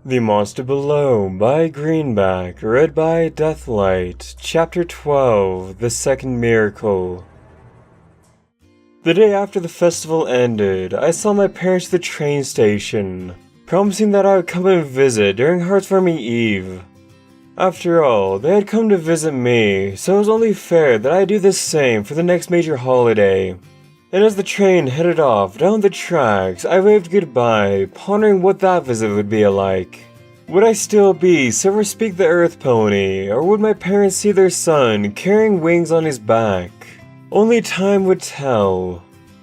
The Monster Below by Greenback, read by Deathlight, Chapter 12, The Second Miracle. The day after the festival ended, I saw my parents at the train station, promising that I would come and visit during Heartswarming Eve. After all, they had come to visit me, so it was only fair that I do the same for the next major holiday. And as the train headed off down the tracks, I waved goodbye, pondering what that visit would be like. Would I still be Silver Speak the Earth Pony, or would my parents see their son carrying wings on his back? Only time would tell.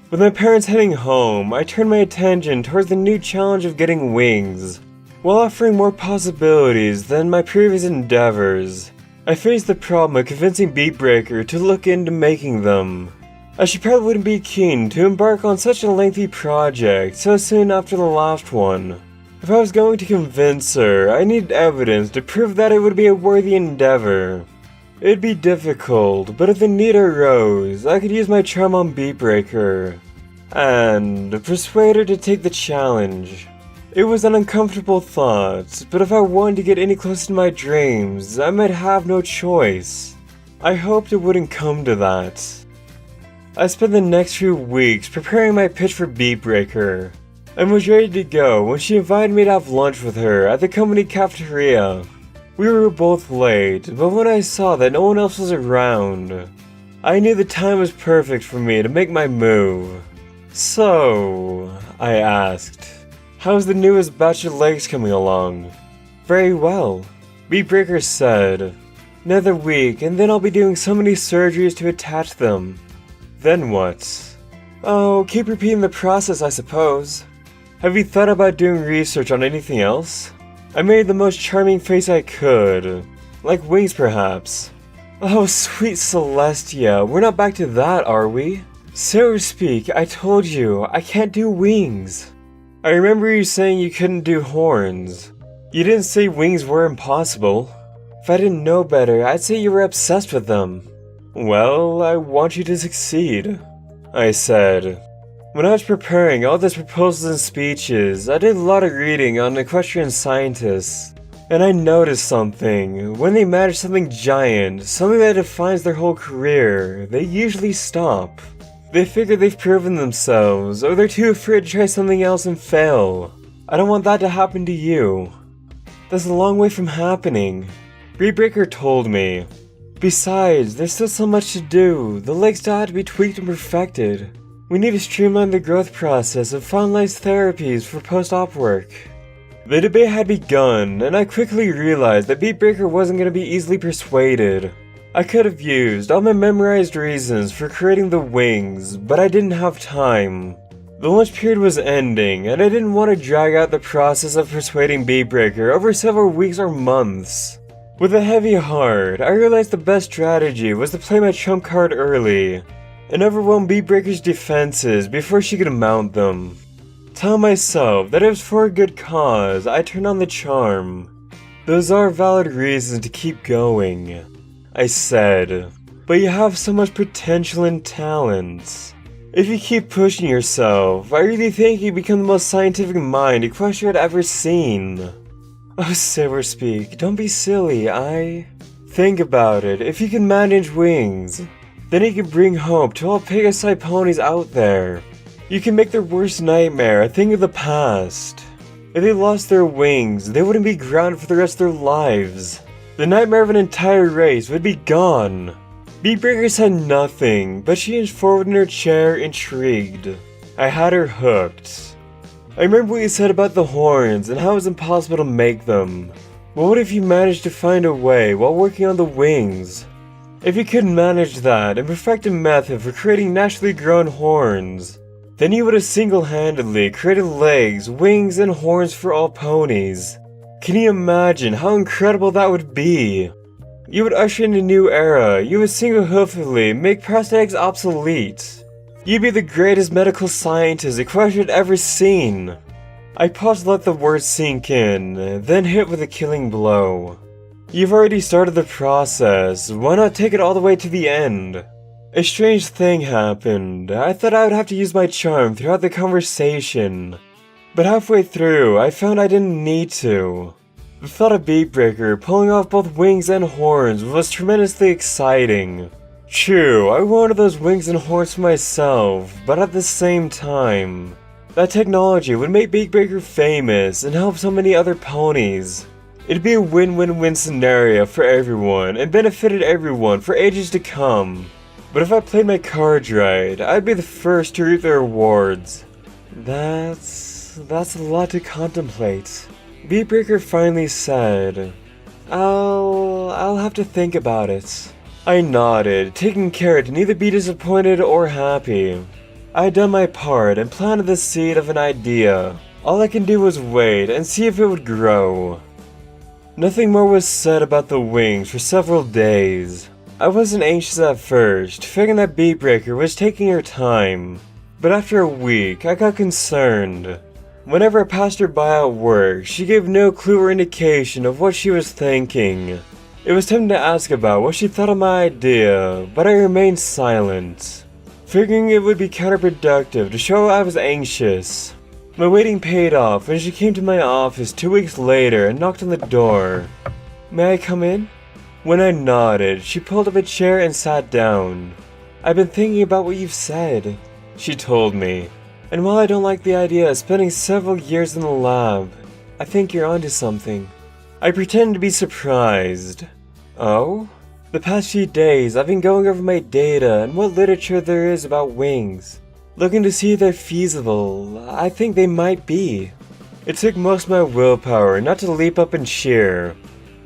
With my parents heading home, I turned my attention towards the new challenge of getting wings. While offering more possibilities than my previous endeavors, I faced the problem of convincing Beatbreaker to look into making them. As she probably wouldn't be keen to embark on such a lengthy project so soon after the last one. If I was going to convince her, I needed evidence to prove that it would be a worthy endeavor. It'd be difficult, but if the need arose, I could use my charm on Beatbreaker and persuade her to take the challenge. It was an uncomfortable thought, but if I wanted to get any closer to my dreams, I might have no choice. I hoped it wouldn't come to that. I spent the next few weeks preparing my pitch for Beatbreaker, and was ready to go when she invited me to have lunch with her at the company cafeteria. We were both late, but when I saw that no one else was around, I knew the time was perfect for me to make my move. So, I asked, how's the newest batch of legs coming along? Very well, Beatbreaker said. Another week and then I'll be doing so many surgeries to attach them. Then what? Oh, keep repeating the process, I suppose. Have you thought about doing research on anything else? I made the most charming face I could. Like wings, perhaps. Oh, sweet Celestia, we're not back to that, are we? So to speak, I told you, I can't do wings. I remember you saying you couldn't do horns. You didn't say wings were impossible. If I didn't know better, I'd say you were obsessed with them. Well, I want you to succeed, I said. When I was preparing all these proposals and speeches, I did a lot of reading on equestrian scientists, and I noticed something. When they manage something giant, something that defines their whole career, they usually stop. They figure they've proven themselves, or they're too afraid to try something else and fail. I don't want that to happen to you. That's a long way from happening, Beatbreaker told me. Besides, there's still so much to do. The legs still have to be tweaked and perfected. We need to streamline the growth process and finalize therapies for post-op work. The debate had begun, and I quickly realized that Beatbreaker wasn't going to be easily persuaded. I could have used all my memorized reasons for creating the wings, but I didn't have time. The lunch period was ending, and I didn't want to drag out the process of persuading Beatbreaker over several weeks or months. With a heavy heart, I realized the best strategy was to play my trump card early, and overwhelm Beatbreaker's defenses before she could mount them. Tell myself that it was for a good cause, I turned on the charm. Those are valid reasons to keep going, I said, but you have so much potential and talent. If you keep pushing yourself, I really think you become the most scientific mind Equestria had ever seen. Oh, Silverspeak, don't be silly, Think about it, if you can manage wings, then you can bring hope to all Pegasi ponies out there. You can make their worst nightmare a thing of the past. If they lost their wings, they wouldn't be grounded for the rest of their lives. The nightmare of an entire race would be gone. Beatbreaker said nothing, but she inched forward in her chair, intrigued. I had her hooked. I remember what you said about the horns and how it was impossible to make them. But what if you managed to find a way while working on the wings? If you could manage that and perfect a method for creating naturally grown horns, then you would have single-handedly created legs, wings, and horns for all ponies. Can you imagine how incredible that would be? You would usher in a new era. You would single-hoofedly make prosthetics obsolete. You'd be the greatest medical scientist Equestria had ever seen. I paused to let the words sink in, then hit with a killing blow. You've already started the process, why not take it all the way to the end? A strange thing happened. I thought I would have to use my charm throughout the conversation. But halfway through, I found I didn't need to. The thought of Beakbreaker pulling off both wings and horns was tremendously exciting. True, I wanted those wings and horns for myself, but at the same time, that technology would make Beakbreaker famous and help so many other ponies. It'd be a win-win-win scenario for everyone and benefited everyone for ages to come. But if I played my cards right, I'd be the first to reap the rewards. That's a lot to contemplate. Beakbreaker finally said, I'll have to think about it. I nodded, taking care to neither be disappointed or happy. I had done my part and planted the seed of an idea. All I can do was wait and see if it would grow. Nothing more was said about the wings for several days. I wasn't anxious at first, figuring that Beakbreaker was taking her time. But after a week, I got concerned. Whenever I passed her by at work, she gave no clue or indication of what she was thinking. It was time to ask about what she thought of my idea, but I remained silent, figuring it would be counterproductive to show I was anxious. My waiting paid off when she came to my office 2 weeks later and knocked on the door. "May I come in?" When I nodded, she pulled up a chair and sat down. "I've been thinking about what you've said," she told me. "And while I don't like the idea of spending several years in the lab, I think you're onto something." I pretended to be surprised. "Oh?" "The past few days, I've been going over my data and what literature there is about wings, looking to see if they're feasible. I think they might be." It took most of my willpower not to leap up and cheer.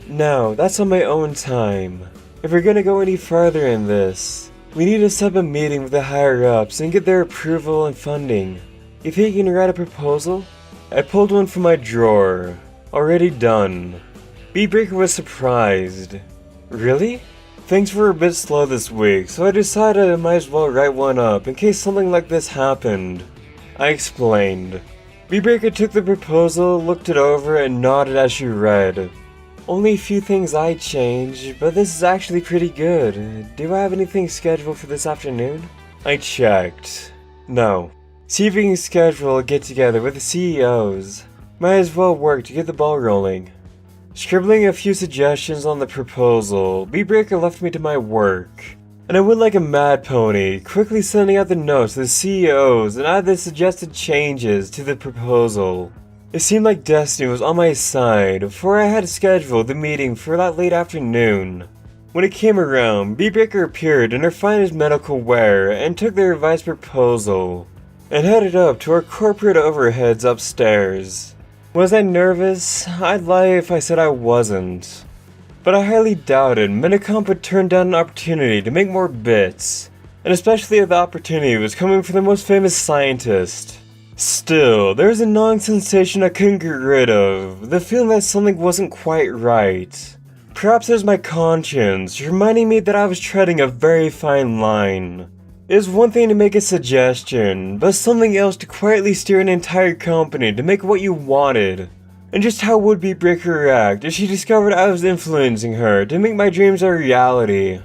"No, that's on my own time. If we're gonna go any farther in this, we need to set up a meeting with the higher-ups and get their approval and funding. You think you can write a proposal?" I pulled one from my drawer. Already done. Beakbreaker was surprised. "Really?" Things were a bit slow this week, so I decided I might as well write one up in case something like this happened. I explained. Beakbreaker took the proposal, looked it over, and nodded as she read. "Only a few things I'd change, but this is actually pretty good. Do I have anything scheduled for this afternoon?" I checked. No. See if we can schedule a get-together with the CEOs. Might as well work to get the ball rolling. Scribbling a few suggestions on the proposal, Beakbreaker left me to my work. And I went like a mad pony, quickly sending out the notes to the CEOs and added the suggested changes to the proposal. It seemed like destiny was on my side, for I had scheduled the meeting for that late afternoon. When it came around, Beakbreaker appeared in her finest medical wear and took the revised proposal, and headed up to our corporate overheads upstairs. Was I nervous? I'd lie if I said I wasn't. But I highly doubted Minicomp would turn down an opportunity to make more bits, and especially if the opportunity was coming from the most famous scientist. Still, there was a gnawing sensation I couldn't get rid of, the feeling that something wasn't quite right. Perhaps it was my conscience reminding me that I was treading a very fine line. It was one thing to make a suggestion, but something else to quietly steer an entire company to make what you wanted. And just how would Beakbreaker react if she discovered I was influencing her to make my dreams a reality?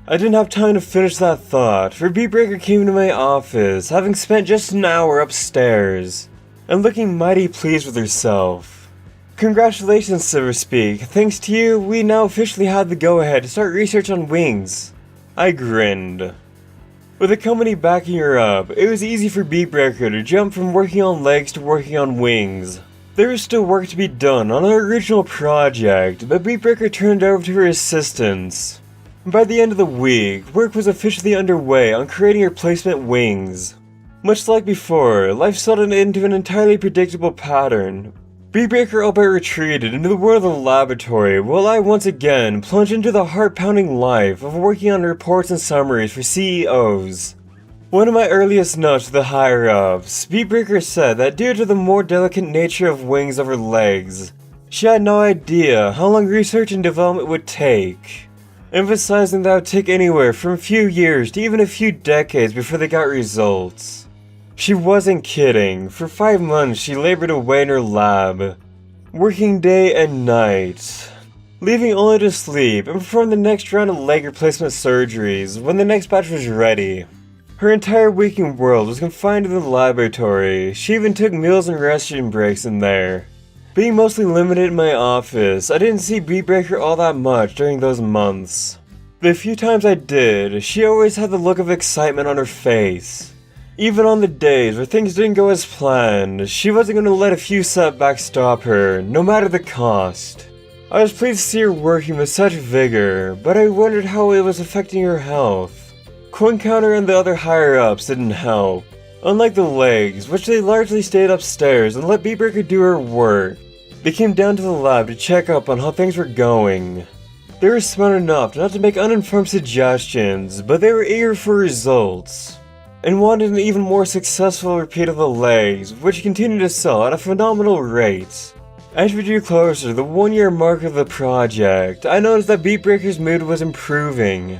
I didn't have time to finish that thought, for Beakbreaker came to my office, having spent just an hour upstairs, and looking mighty pleased with herself. "Congratulations, Silverspeak. Thanks to you, we now officially have the go-ahead to start research on wings." I grinned. With the company backing her up, it was easy for Beakbreaker to jump from working on legs to working on wings. There was still work to be done on our original project, but Beakbreaker turned over to her assistants. By the end of the week, work was officially underway on creating replacement wings. Much like before, life settled into an entirely predictable pattern. Beakbreaker all but retreated into the world of the laboratory, while I once again plunged into the heart-pounding life of working on reports and summaries for CEOs. One of my earliest notes to the higher-ups, Beakbreaker said that due to the more delicate nature of wings over legs, she had no idea how long research and development would take, emphasizing that it would take anywhere from a few years to even a few decades before they got results. She wasn't kidding. For 5 months she labored away in her lab, working day and night, leaving only to sleep and perform the next round of leg replacement surgeries when the next batch was ready. Her entire waking world was confined to the laboratory. She even took meals and restroom breaks in there. Being mostly limited in my office, I didn't see Beatbreaker all that much during those months. The few times I did, she always had the look of excitement on her face. Even on the days where things didn't go as planned, she wasn't going to let a few setbacks stop her, no matter the cost. I was pleased to see her working with such vigor, but I wondered how it was affecting her health. Coin Counter and the other higher-ups didn't help. Unlike the legs, which they largely stayed upstairs and let Beatbreaker do her work, they came down to the lab to check up on how things were going. They were smart enough not to make uninformed suggestions, but they were eager for results, and wanted an even more successful repeat of the legs, which continued to sell at a phenomenal rate. As we drew closer to the 1-year mark of the project, I noticed that Beatbreaker's mood was improving.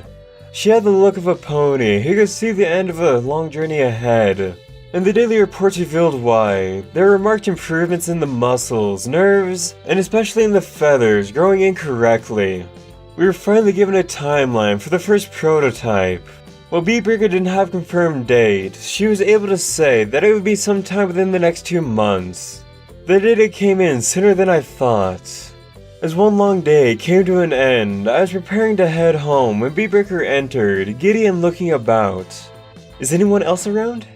She had the look of a pony who could see the end of a long journey ahead, and the daily reports revealed why. There were marked improvements in the muscles, nerves, and especially in the feathers growing incorrectly. We were finally given a timeline for the first prototype. While Beatbreaker didn't have a confirmed date, she was able to say that it would be sometime within the next 2 months. The data came in sooner than I thought. As one long day came to an end, I was preparing to head home when Beatbreaker entered, giddy and looking about. Is anyone else around?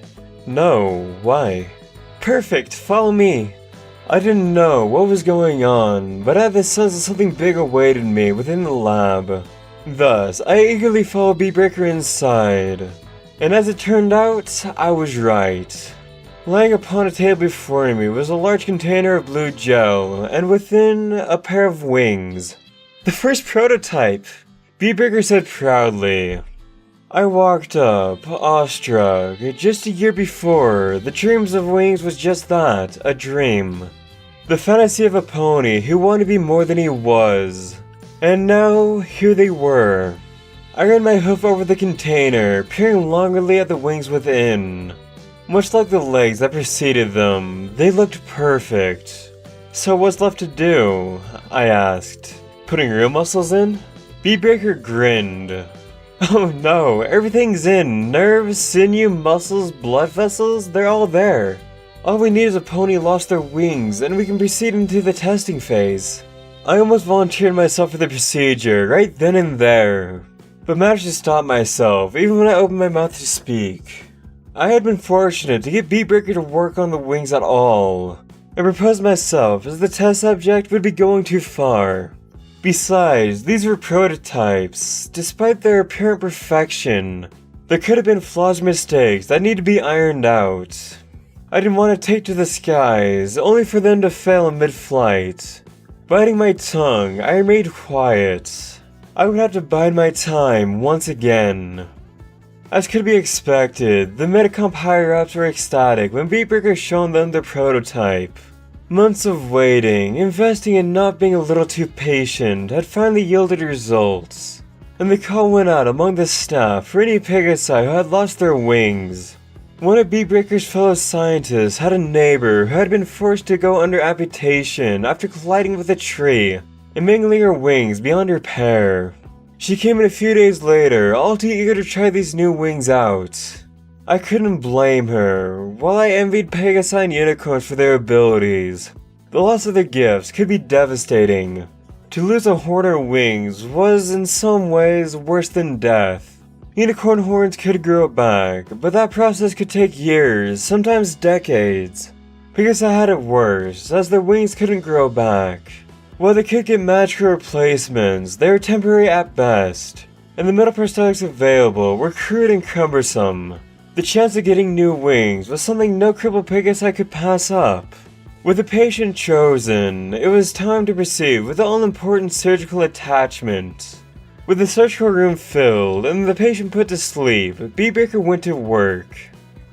No, why? Perfect, follow me. I didn't know what was going on, but I had the sense that something big awaited me within the lab. Thus, I eagerly followed Beatbreaker inside. And as it turned out, I was right. Lying upon a table before me was a large container of blue gel, and within, a pair of wings. The first prototype! Beatbreaker said proudly. I walked up, awestruck. Just a year before, the dreams of wings was just that, a dream. The fantasy of a pony who wanted to be more than he was. And now, here they were. I ran my hoof over the container, peering longingly at the wings within. Much like the legs that preceded them, they looked perfect. So what's left to do? I asked. Putting real muscles in? Beatbreaker grinned. Oh no, everything's in. Nerves, sinew, muscles, blood vessels, they're all there. All we need is a pony lost their wings and we can proceed into the testing phase. I almost volunteered myself for the procedure right then and there, but managed to stop myself even when I opened my mouth to speak. I had been fortunate to get Beatbreaker to work on the wings at all, and proposed myself as the test subject would be going too far. Besides, these were prototypes. Despite their apparent perfection, there could have been flaws or mistakes that need to be ironed out. I didn't want to take to the skies, only for them to fail in mid-flight. Biting my tongue, I remained quiet. I would have to bide my time once again. As could be expected, the Metacomp higher-ups were ecstatic when Beatbreaker showed them their prototype. Months of waiting, investing and not being a little too patient had finally yielded results. And the call went out among the staff for any Pegasi who had lost their wings. One of Beatbreaker's fellow scientists had a neighbor who had been forced to go under amputation after colliding with a tree and mangling her wings beyond repair. She came in a few days later, all too eager to try these new wings out. I couldn't blame her. While I envied Pegasi and unicorns for their abilities, the loss of their gifts could be devastating. To lose a horn or wings was in some ways worse than death. Unicorn horns could grow back, but that process could take years, sometimes decades. Pegasi had it worse, as their wings couldn't grow back. While they could get magical replacements, they were temporary at best, and the metal prosthetics available were crude and cumbersome. The chance of getting new wings was something no crippled Pegasi could pass up. With the patient chosen, it was time to proceed with the all-important surgical attachment. With the surgical room filled and the patient put to sleep, Beatbreaker went to work.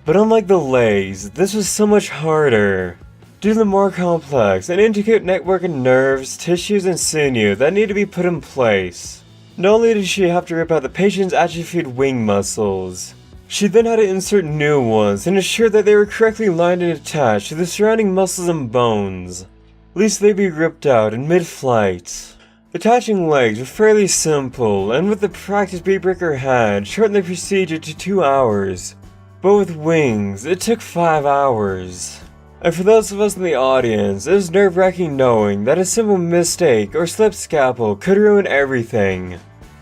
But unlike the legs, this was so much harder. Due to the more complex and intricate network of nerves, tissues, and sinew that need to be put in place. Not only did she have to rip out the patient's atrophied wing muscles, she then had to insert new ones and ensure that they were correctly lined and attached to the surrounding muscles and bones, lest they be ripped out in mid-flight. Attaching legs were fairly simple, and with the practice Beatbreaker had, shortened the procedure to 2 hours. But with wings, it took 5 hours. And for those of us in the audience, it was nerve-wracking knowing that a simple mistake or slipped scalpel could ruin everything.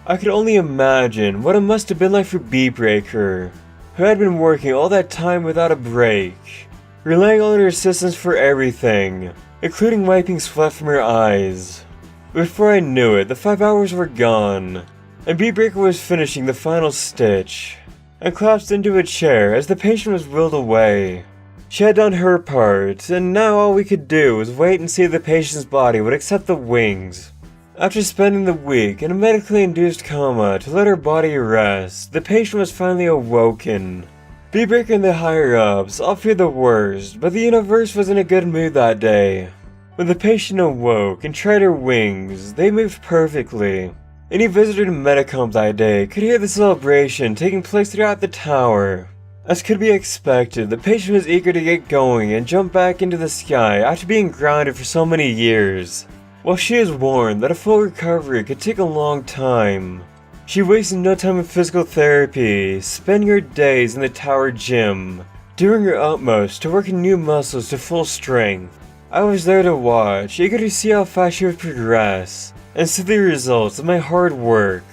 I could only imagine what it must have been like for Beatbreaker, who had been working all that time without a break, relying on her assistance for everything, including wiping sweat from her eyes. Before I knew it, the 5 hours were gone, and Beatbreaker was finishing the final stitch, and collapsed into a chair as the patient was wheeled away. She had done her part, and now all we could do was wait and see if the patient's body would accept the wings. After spending the week in a medically induced coma to let her body rest, the patient was finally awoken. Beatbreaker and the higher-ups all feared the worst, but the universe was in a good mood that day. When the patient awoke and tried her wings, they moved perfectly. Any visitor to Medicom that day could hear the celebration taking place throughout the tower. As could be expected, the patient was eager to get going and jump back into the sky after being grounded for so many years. While she is warned that a full recovery could take a long time, she wasted no time in physical therapy, spending her days in the tower gym, doing her utmost to work new muscles to full strength. I was there to watch, eager to see how fast she would progress, and see the results of my hard work.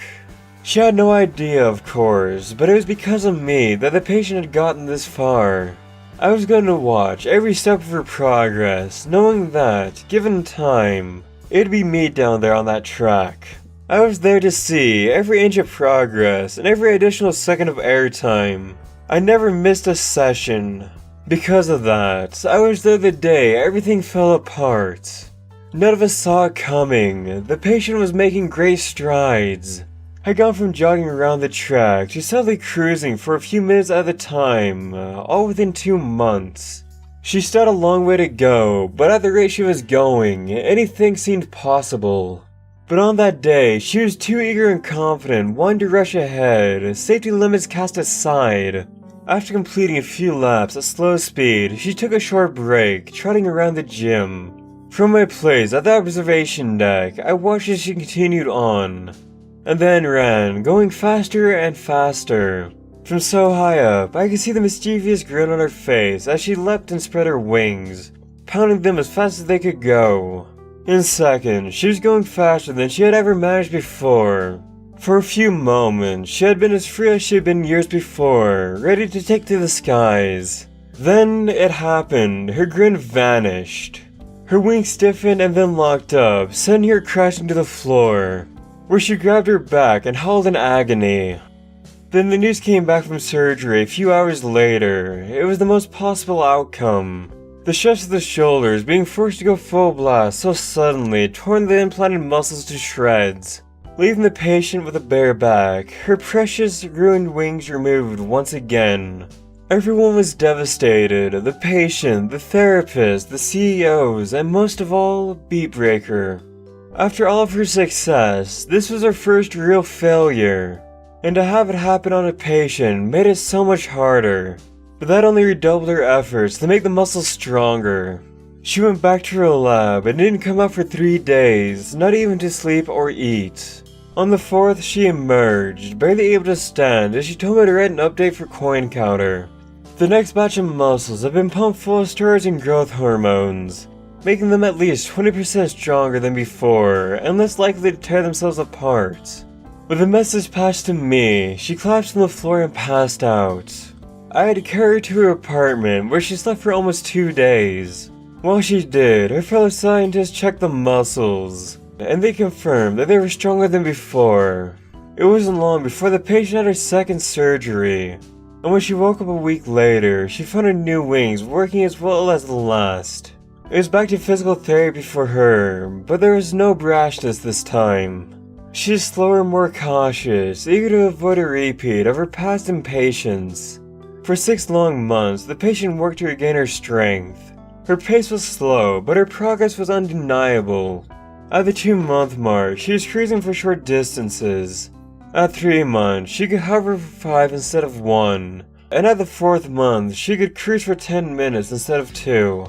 She had no idea, of course, but it was because of me that the patient had gotten this far. I was going to watch every step of her progress, knowing that, given time, it'd be me down there on that track. I was there to see every inch of progress and every additional second of airtime. I never missed a session. Because of that, I was there the day everything fell apart. None of us saw it coming. The patient was making great strides. I'd gone from jogging around the track to steadily cruising for a few minutes at a time, all within 2 months. She still had a long way to go, but at the rate she was going, anything seemed possible. But on that day, she was too eager and confident, wanting to rush ahead, safety limits cast aside. After completing a few laps at slow speed, she took a short break, trotting around the gym. From my place at the observation deck, I watched as she continued on, and then ran, going faster and faster. From so high up, I could see the mischievous grin on her face as she leapt and spread her wings, pounding them as fast as they could go. In seconds, she was going faster than she had ever managed before. For a few moments, she had been as free as she had been years before, ready to take to the skies. Then it happened. Her grin vanished. Her wings stiffened and then locked up, sending her crashing to the floor, where she grabbed her back and howled in agony. Then the news came back from surgery a few hours later. It was the most possible outcome. The stress of the shoulders being forced to go full blast so suddenly torn the implanted muscles to shreds, leaving the patient with a bare back, her precious ruined wings removed once again. Everyone was devastated, the patient, the therapist, the CEOs, and most of all, Beatbreaker. After all of her success, this was her first real failure, and to have it happen on a patient made it so much harder. But that only redoubled her efforts to make the muscles stronger. She went back to her lab and didn't come out for 3 days, not even to sleep or eat. On the 4th, she emerged, barely able to stand, as she told me to write an update for Coin Counter. The next batch of muscles have been pumped full of steroids and growth hormones, making them at least 20% stronger than before, and less likely to tear themselves apart. With the message passed to me, she collapsed on the floor and passed out. I had to carry her to her apartment, where she slept for almost 2 days. While she did, her fellow scientists checked the muscles, and they confirmed that they were stronger than before. It wasn't long before the patient had her second surgery, and when she woke up a week later, she found her new wings working as well as the last. It was back to physical therapy for her, but there was no brashness this time. She is slower and more cautious, eager to avoid a repeat of her past impatience. For 6 long months, the patient worked to regain her strength. Her pace was slow, but her progress was undeniable. At the 2-month mark, she was cruising for short distances. At 3 months, she could hover for 5 instead of 1. And at the 4th month, she could cruise for 10 minutes instead of 2.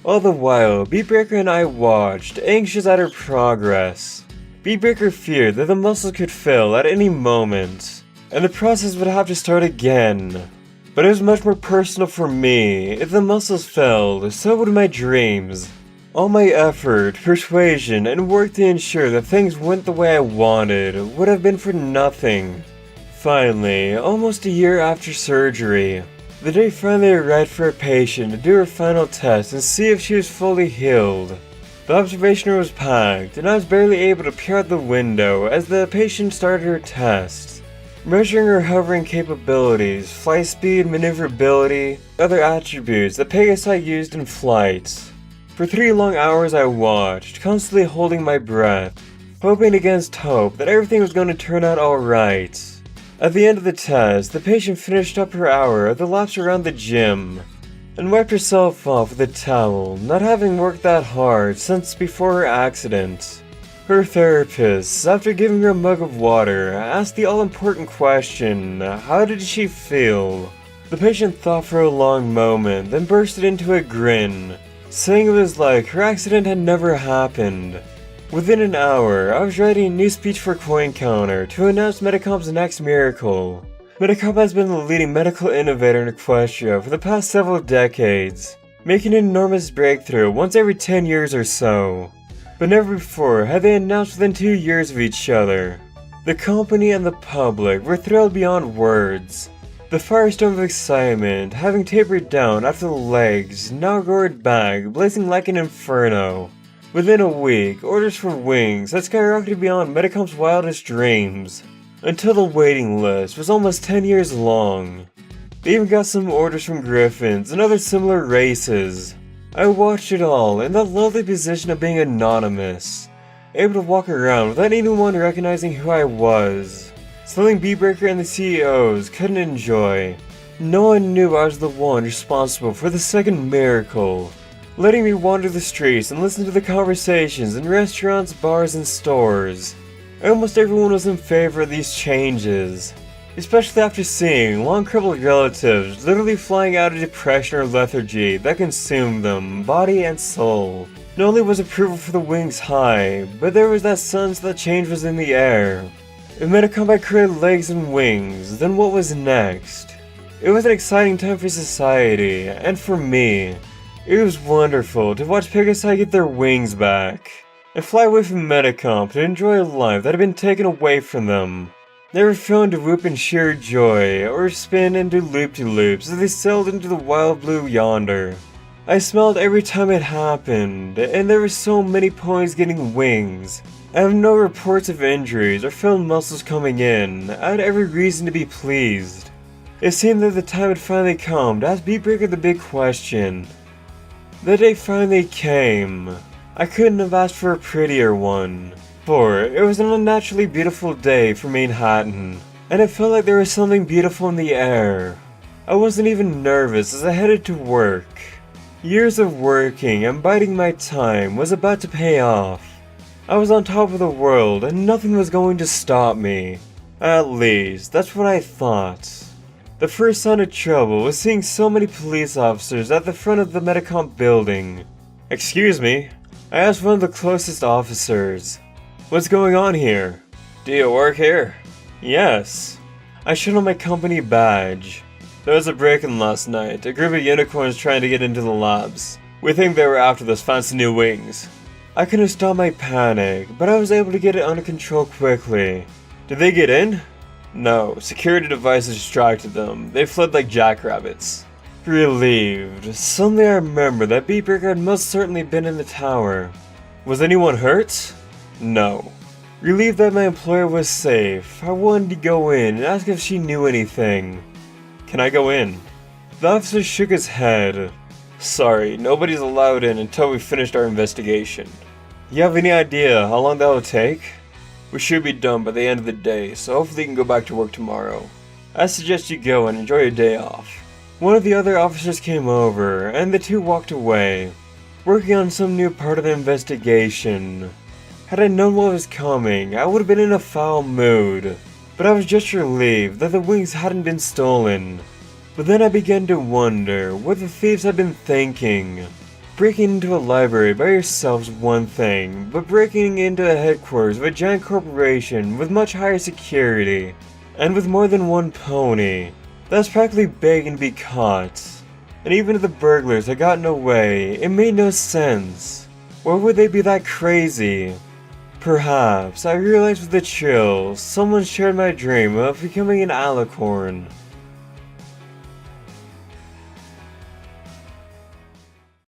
All the while, Beatbreaker and I watched, anxious at her progress. Beatbreaker feared that the muscles could fail at any moment, and the process would have to start again. But it was much more personal for me. If the muscles failed, so would my dreams. All my effort, persuasion, and work to ensure that things went the way I wanted would have been for nothing. Finally, almost a year after surgery, the day finally arrived for a patient to do her final test and see if she was fully healed. The observation room was packed, and I was barely able to peer out the window as the patient started her test, measuring her hovering capabilities, flight speed, maneuverability, other attributes that Pegasi used in flight. For 3 long hours I watched, constantly holding my breath, hoping against hope that everything was going to turn out alright. At the end of the test, the patient finished up her hour of the laps around the gym, and wiped herself off with a towel, not having worked that hard since before her accident. Her therapist, after giving her a mug of water, asked the all-important question, how did she feel? The patient thought for a long moment, then bursted into a grin, saying it was like her accident had never happened. Within an hour, I was writing a new speech for Coin Counter to announce Medicomp's next miracle. Medicomp has been the leading medical innovator in Equestria for the past several decades, making an enormous breakthrough once every 10 years or so. But never before had they announced within 2 years of each other. The company and the public were thrilled beyond words. The firestorm of excitement, having tapered down after the legs, now roared back, blazing like an inferno. Within a week, orders for wings had skyrocketed beyond Medicomp's wildest dreams, until the waiting list was almost 10 years long. They even got some orders from Griffins and other similar races. I watched it all in that lovely position of being anonymous, able to walk around without anyone recognizing who I was. Something Beatbreaker and the CEOs couldn't enjoy. No one knew I was the one responsible for the second miracle, letting me wander the streets and listen to the conversations in restaurants, bars, and stores. Almost everyone was in favor of these changes, especially after seeing long-crippled relatives literally flying out of depression or lethargy that consumed them, body and soul. Not only was approval for the wings high, but there was that sense that change was in the air. If Medicomp had created legs and wings, then what was next? It was an exciting time for society, and for me. It was wonderful to watch Pegasi get their wings back, and fly away from Medicomp to enjoy a life that had been taken away from them. They were feeling to whoop in sheer joy, or spin and do loop-de-loops as they sailed into the wild blue yonder. I smiled every time it happened, and there were so many ponies getting wings. I have no reports of injuries or failed muscles coming in. I had every reason to be pleased. It seemed that the time had finally come to ask Beatbreaker the big question. The day finally came. I couldn't have asked for a prettier one, for it was an unnaturally beautiful day for Manhattan, and it felt like there was something beautiful in the air. I wasn't even nervous as I headed to work. Years of working and biding my time was about to pay off. I was on top of the world and nothing was going to stop me. At least, that's what I thought. The first sign of trouble was seeing so many police officers at the front of the Medicomp building. Excuse me, I asked one of the closest officers. What's going on here? Do you work here? Yes. I showed him my company badge. There was a break-in last night, a group of unicorns trying to get into the labs. We think they were after those fancy new wings. I couldn't stop my panic, but I was able to get it under control quickly. Did they get in? No, security devices distracted them. They fled like jackrabbits. Relieved, suddenly I remembered that Beatbreaker had most certainly been in the tower. Was anyone hurt? No. Relieved that my employer was safe, I wanted to go in and ask if she knew anything. Can I go in? The officer shook his head. Sorry, nobody's allowed in until we finished our investigation. You have any idea how long that will take? We should be done by the end of the day, so hopefully you can go back to work tomorrow. I suggest you go and enjoy your day off. One of the other officers came over, and the two walked away, working on some new part of the investigation. Had I known what was coming, I would have been in a foul mood, but I was just relieved that the wings hadn't been stolen. But then I began to wonder what the thieves had been thinking. Breaking into a library by yourself is one thing, but breaking into the headquarters of a giant corporation with much higher security, and with more than one pony, That's practically begging to be caught. And even to the burglars that got away, it made no sense. Why would they be that crazy? Perhaps, I realized with the chill, someone shared my dream of becoming an alicorn.